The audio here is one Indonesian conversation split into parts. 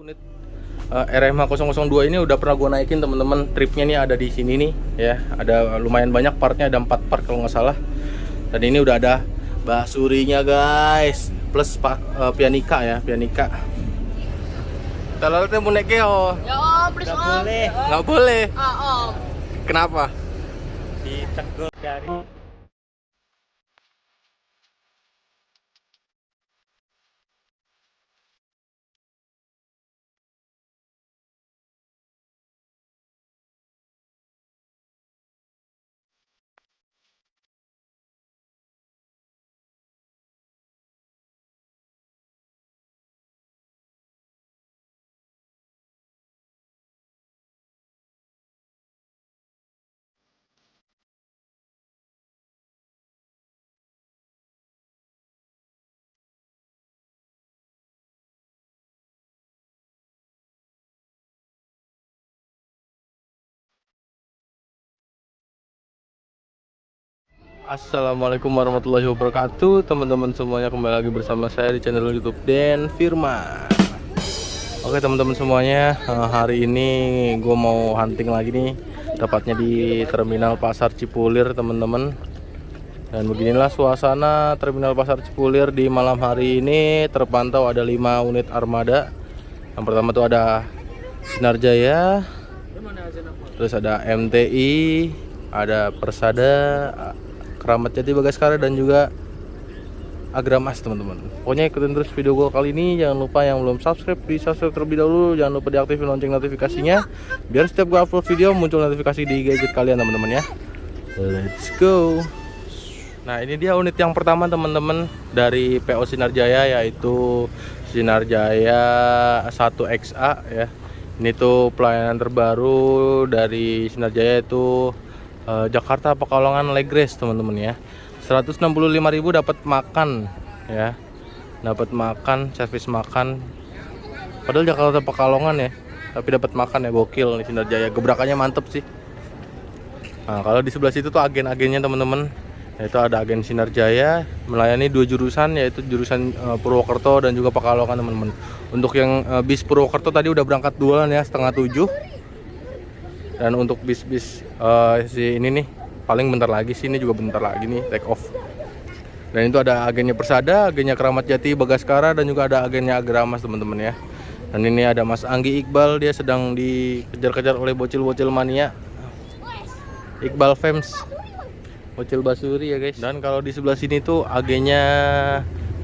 unit RMH 002 ini udah pernah gue naikin teman-teman. Tripnya nih ada di sini nih ya. Ada lumayan banyak partnya, ada 4 part kalau nggak salah. Dan ini udah ada basurinya guys, plus pianika ya, pianika. Kalau teh mau naik keo. Ya om, please Nggak om. boleh. Nggak boleh. Om. Kenapa? Ditegur dari Assalamualaikum warahmatullahi wabarakatuh. Teman-teman semuanya, kembali lagi bersama saya di channel YouTube Den Firman. Oke teman-teman semuanya, hari ini gue mau hunting lagi nih. Tepatnya di Terminal Pasar Cipulir teman-teman. Dan beginilah suasana Terminal Pasar Cipulir di malam hari ini. Terpantau ada 5 unit armada. Yang pertama tuh ada Sinar Jaya, terus ada MTI, ada Persada, Keramat Jati Bagaskara, dan juga Agramas teman-teman. Pokoknya ikutin terus video gue kali ini. Jangan lupa yang belum subscribe, di subscribe terlebih dahulu. Jangan lupa diaktifin lonceng notifikasinya, biar setiap gue upload video muncul notifikasi di gadget kalian teman-teman ya. Let's go. Nah ini dia unit yang pertama teman-teman dari PO Sinar Jaya, yaitu Sinar Jaya 1XA ya. Ini tuh pelayanan terbaru dari Sinar Jaya, itu Jakarta Pekalongan Legres teman-teman ya. 165.000 dapat makan ya. Dapat makan, servis makan. Padahal Jakarta Pekalongan ya, tapi dapat makan ya, gokil nih Sinar Jaya. Gebrakannya mantep sih. Nah, kalau di sebelah situ tuh agen-agennya teman-teman. Yaitu ada agen Sinar Jaya melayani 2 jurusan, yaitu jurusan Purwokerto dan juga Pekalongan teman-teman. Untuk yang bis Purwokerto tadi udah berangkat duluan ya, 6:30. Dan untuk bis-bis si ini nih paling bentar lagi sih, ini juga bentar lagi nih take off. Dan itu ada agennya Persada, agennya Keramat Jati Bagaskara, dan juga ada agennya Agramas teman-teman ya. Dan ini ada Mas Anggi Iqbal, dia sedang dikejar-kejar oleh bocil-bocil mania. Iqbal Fems, bocil basuri ya guys. Dan kalau di sebelah sini tuh agennya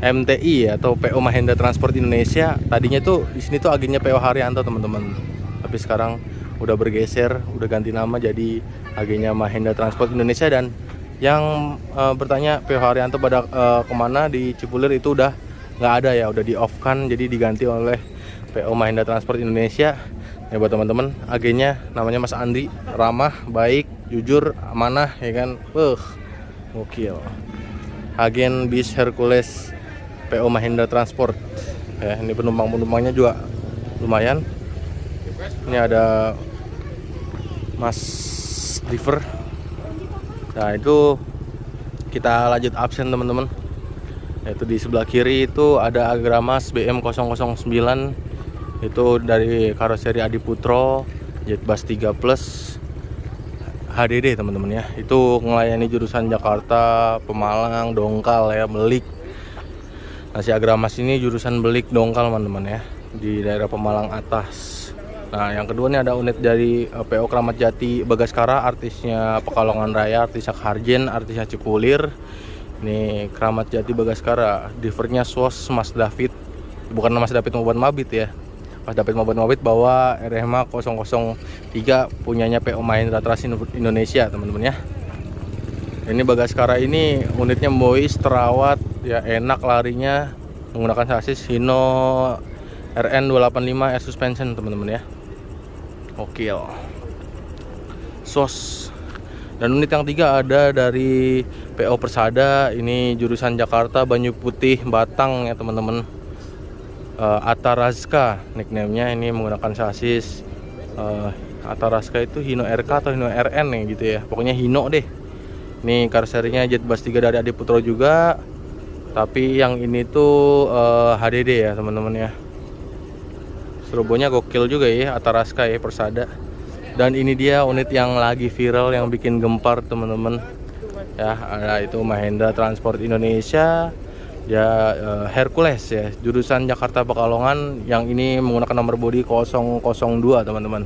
MTI atau PO Mahendra Transport Indonesia. Tadinya tuh di sini tuh agennya PO Haryanto teman-teman. Tapi sekarang udah bergeser, udah ganti nama jadi agennya Mahendra Transport Indonesia. Dan yang bertanya PO Haryanto pada kemana di Cipulir, itu udah nggak ada ya, udah di off kan, jadi diganti oleh PO Mahendra Transport Indonesia ya. Buat teman-teman, agennya namanya Mas Andri, ramah, baik, jujur, amanah ya kan. Gokil. Agen bis Hercules PO Mahendra Transport ya. Ini penumpangnya juga lumayan. Ini ada Mas Driver. Nah itu kita lanjut absen teman-teman. Yaitu di sebelah kiri itu ada Agramas BM009. Itu dari karoseri Adiputro, Jetbus 3 Plus HDD teman-teman ya. Itu melayani jurusan Jakarta, Pemalang, Dongkal ya, Belik. Nah si Agramas ini jurusan Belik Dongkal teman-teman ya, di daerah Pemalang atas. Nah yang kedua nih ada unit dari PO Keramat Jati Bagaskara, artisnya Pekalongan Raya, artisnya Harjen, artisnya Cipulir. Ini Keramat Jati Bagaskara, drivernya SWOS Mas David. Bukan Mas David Moban Mabit ya, Mas David Moban Mabit bawa RMH 003 punyanya PO Mahendra Transport Indonesia teman-teman ya. Ini Bagaskara ini unitnya boys, terawat ya, enak larinya, menggunakan sasis Hino RN285 air suspension teman-teman ya. Okil. SOS. Dan unit yang 3 ada dari PO Persada, ini jurusan Jakarta Banyu Putih Batang ya teman-teman. Atarazka nickname-nya, ini menggunakan sasis Atarazka itu Hino RK atau Hino RN ya gitu ya. Pokoknya Hino deh. Ini karserinya Jetbus 3 dari Adiputro juga. Tapi yang ini tuh HDD ya teman-teman ya. Turbonya gokil juga ya, Ataraska ya, Persada. Dan ini dia unit yang lagi viral yang bikin gempar teman-teman. Ya, ada itu Mahindra Transport Indonesia. Ya, Hercules ya, jurusan Jakarta Pekalongan, yang ini menggunakan nomor bodi 002 teman-teman.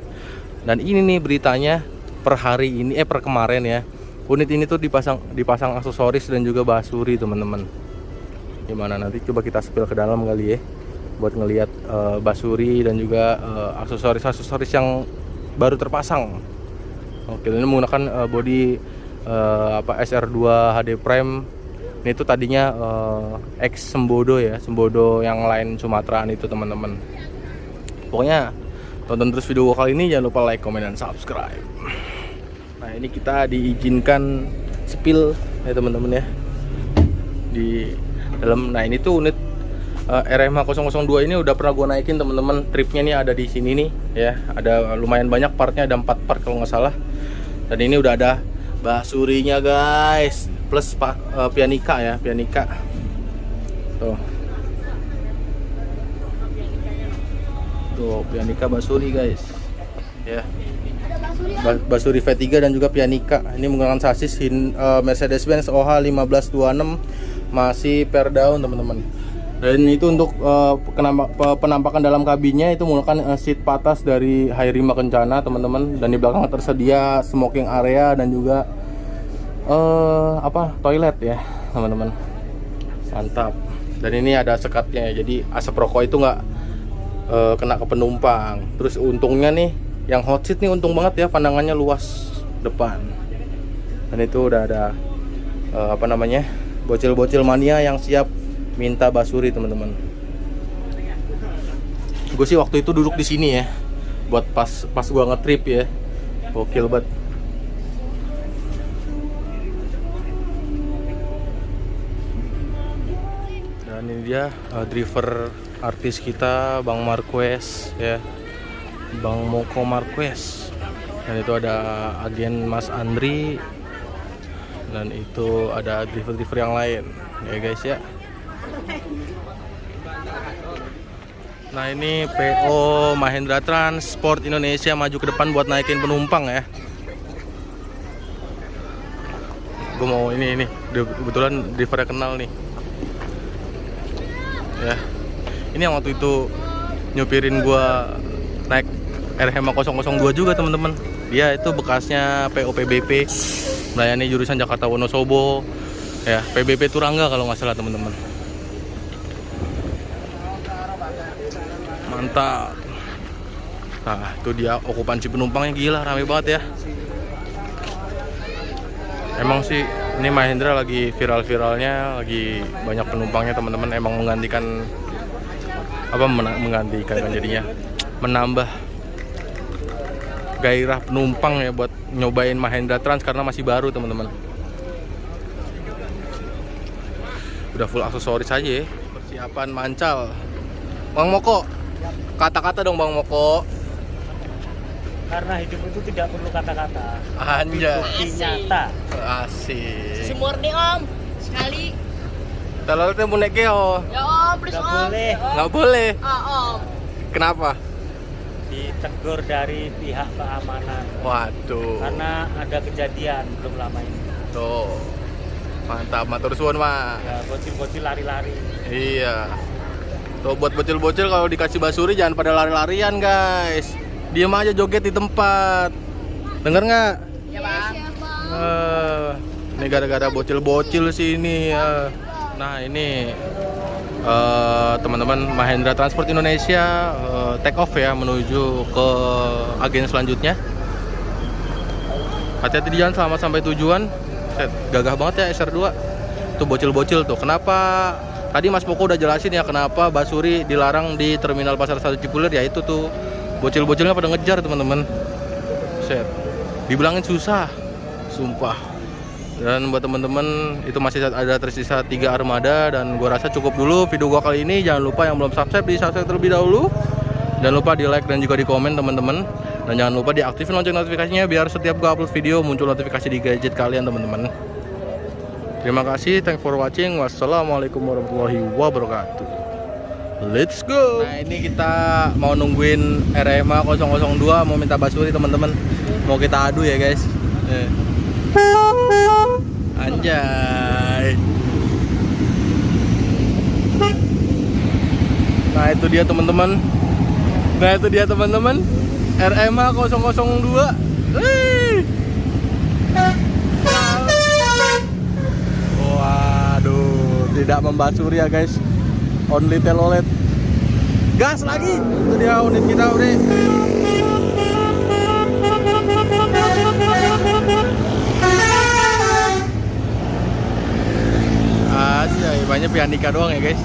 Dan ini nih beritanya per hari ini, per kemarin ya. Unit ini tuh dipasang aksesoris dan juga basuri teman-teman. Gimana nanti coba kita spill ke dalam kali ya, buat ngelihat basuri dan juga aksesoris yang baru terpasang. Oke, ini menggunakan bodi SR2 HD Prime. Ini tuh tadinya X Sembodo ya, Sembodo yang lain Sumateraan itu teman-teman. Pokoknya tonton terus video gua kali ini, jangan lupa like, komen, dan subscribe. Nah, ini kita diizinkan spill ya teman-teman ya di dalam. Nah, ini tuh unit RMH 002 ini udah pernah gue naikin teman-teman. Tripnya nih ada di sini nih ya, ada lumayan banyak partnya, ada 4 part kalau nggak salah. Dan ini udah ada basurinya guys, plus pianika ya, pianika tuh pianika basuri guys ya, basuri V3 dan juga pianika. Ini menggunakan sasis Mercedes-Benz OH 1526, masih per daun teman-teman. Dan itu untuk penampakan dalam kabinnya itu menggunakan seat patas dari Hairima Kencana teman-teman. Dan di belakang tersedia smoking area dan juga toilet ya teman-teman. Mantap. Dan ini ada sekatnya ya, jadi asap rokok itu nggak kena ke penumpang. Terus untungnya nih yang hot seat nih untung banget ya, pandangannya luas depan. Dan itu udah ada bocil-bocil mania yang siap minta basuri teman-teman. Gue sih waktu itu duduk di sini ya, buat pas gue nge-trip ya, gokil banget. Dan ini dia driver artis kita, Bang Marquez ya, Bang Moko Marquez. Dan itu ada agen Mas Andri, dan itu ada driver-driver yang lain ya guys ya. Nah, ini PO Mahindra Transport Indonesia maju ke depan buat naikin penumpang ya. Gue mau ini kebetulan drivernya kenal nih ya. Ini yang waktu itu nyupirin gua naik RMH 002 juga teman-teman. Dia itu bekasnya PO PBP, melayani jurusan Jakarta Wonosobo ya, PBP Turangga kalau nggak salah teman-teman. Mantap. Nah, itu dia okupansi penumpangnya gila, rame banget ya. Emang sih ini Mahindra lagi viral-viralnya, lagi banyak penumpangnya teman-teman. Emang menggantikan kan jadinya menambah gairah penumpang ya buat nyobain Mahindra Trans karena masih baru teman-teman. Udah full aksesoris aja ya. Persiapan mancal. Bang Moko, kata-kata dong Bang Moko. Karena hidup itu tidak perlu kata-kata. Anjay. Bukti nyata. Asik. Semurni om, sekali. Kalau teh bonek yo. Ya om, please Nggak om. boleh. Nggak boleh. Om. Kenapa? Ditegur dari pihak keamanan. Waduh. Karena ada kejadian belum lama ini. Tuh. Mantap, matur suwun, Mas. Ya, bocil-bocil lari-lari. Iya. Tuh buat bocil-bocil kalau dikasih basuri jangan pada lari-larian, guys. Diam aja joget di tempat. Dengar nggak? Ya bang. Ini gara-gara bocil-bocil sini ya. Nah, ini teman-teman Mahindra Transport Indonesia take off ya menuju ke agen selanjutnya. Hati-hati di jalan, selamat sampai tujuan. Gagah banget ya SR2. Tuh bocil-bocil tuh. Kenapa tadi Mas Moko udah jelasin ya kenapa basuri dilarang di Terminal Pasar 1 Cipulir, ya itu tuh. Bocil-bocilnya pada ngejar teman-teman. Set. Dibilangin susah. Sumpah. Dan buat teman-teman itu masih ada tersisa 3 armada, dan gua rasa cukup dulu video gua kali ini. Jangan lupa yang belum subscribe di subscribe terlebih dahulu. Jangan lupa di like dan juga di komen teman-teman. Dan jangan lupa diaktifin lonceng notifikasinya biar setiap gua upload video muncul notifikasi di gadget kalian teman-teman. Terima kasih, thanks for watching. Wassalamualaikum warahmatullahi wabarakatuh. Let's go. Nah ini kita mau nungguin RMA 002 mau minta basuri teman-teman. Mau kita adu ya guys. Anjay. Nah itu dia teman-teman. RMA 002. Waduh, tidak membasuri ya guys. Only telolet. Gas lagi. Itu dia unit kita udah. Aja, banyak Pianika doang ya guys.